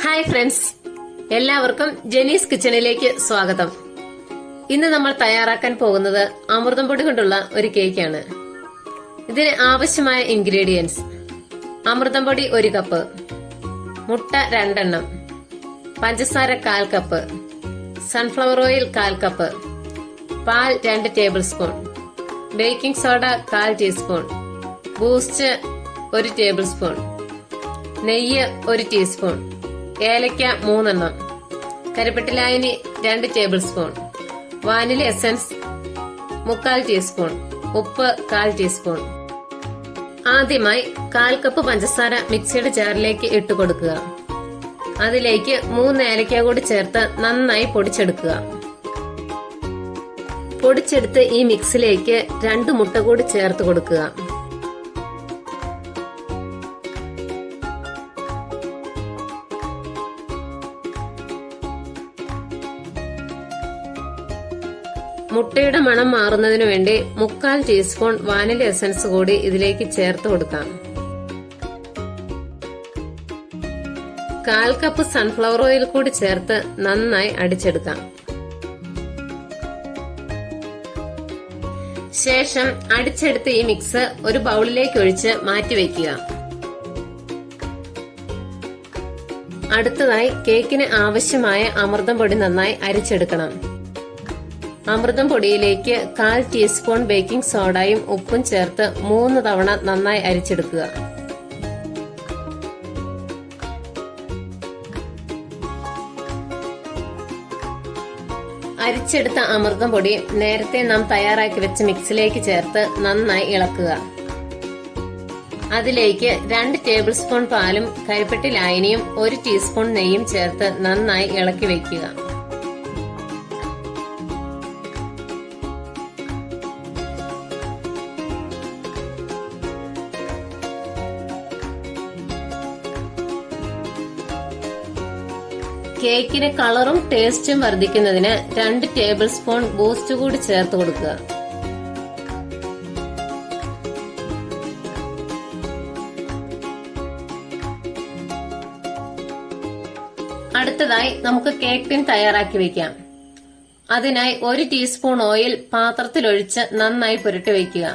Hi friends, എല്ലാവർക്കും ജെനീസ് കിച്ചണിലേക്ക് സ്വാഗതം. ഇന്ന് നമ്മൾ തയ്യാറാക്കാൻ പോകുന്നത് അമൃതം പൊടി കൊണ്ടുള്ള ഒരു കേക്കാണ്. ഇതിന് ആവശ്യമായ ഇൻഗ്രീഡിയൻസ്: അമൃതം പൊടി 1 കപ്പ്, മുട്ട 2 എണ്ണം, പഞ്ചസാര 1/4 കപ്പ്, സൺഫ്ലവർ ഓയിൽ 1/4 കപ്പ്, പാൽ 2 table spoon, baking soda 1/4 teaspoon, boost 1 table spoon, നെയ്യ് 1 ടീസ്പൂൺ, ഏലക്ക 3 എണ്ണം, കരിപ്പെട്ടിലായനി 2 table spoon, vanilla essence 3/4 teaspoon, ഉപ്പ് 1/4 ടീസ്പൂൺ. ആദ്യമായി 1/4 കപ്പ് പഞ്ചസാര മിക്സിയുടെ ജാറിലേക്ക് ഇട്ട് കൊടുക്കുക. അതിലേക്ക് 3 ഏലക്ക കൂടി ചേർത്ത് നന്നായി പൊടിച്ചെടുക്കുക. പൊടിച്ചെടുത്ത് ഈ മിക്സിലേക്ക് 2 മുട്ട കൂടി ചേർത്ത് കൊടുക്കുക. മുട്ടയുടെ മണം മാറുന്നതിനു വേണ്ടി 3/4 ടീസ്പൂൺ വാനില എസൻസ് കൂടി ഇതിലേക്ക് ചേർത്ത് കൊടുക്കാം. 1/4 കപ്പ് സൺഫ്ലവർ ഓയിൽ കൂടി ചേർത്ത് നന്നായി അടിച്ചെടുക്കാം. ശേഷം അടിച്ചെടുത്ത ഈ മിക്സ് ഒരു ബൗളിലേക്ക് ഒഴിച്ച് മാറ്റിവെക്കുക. അടുത്തതായി കേക്കിന് ആവശ്യമായ അമൃതം പൊടി നന്നായി അരിച്ചെടുക്കണം. അമൃതം പൊടിയിലേക്ക് 1/4 ടീസ്പൂൺ ബേക്കിംഗ് സോഡയും ഉപ്പും ചേർത്ത് 3 തവണ നന്നായി അരിച്ചെടുക്കുക. അരിച്ചെടുത്ത അമൃതം പൊടി നേരത്തെ നാം തയ്യാറാക്കി വെച്ച മിക്സിലേക്ക് ചേർത്ത് നന്നായി ഇളക്കുക. അതിലേക്ക് 2 ടേബിൾ സ്പൂൺ പാലും കരിപ്പെട്ടി ലായനിയും 1 ടീസ്പൂൺ നെയ്യും ചേർത്ത് നന്നായി ഇളക്കി വയ്ക്കുക. കേക്കിന് കളറും ടേസ്റ്റും വർദ്ധിക്കുന്നതിന് 2 ടേബിൾ സ്പൂൺ ബൂസ്റ്റ് കൂടി ചേർത്ത് കൊടുക്കുക. അടുത്തതായി നമുക്ക് കേക്ക് ടിൻ തയ്യാറാക്കി വെക്കാം. അതിനായി 1 ടീസ്പൂൺ ഓയിൽ പാത്രത്തിലൊഴിച്ച് നന്നായി പുരട്ടി വയ്ക്കുക.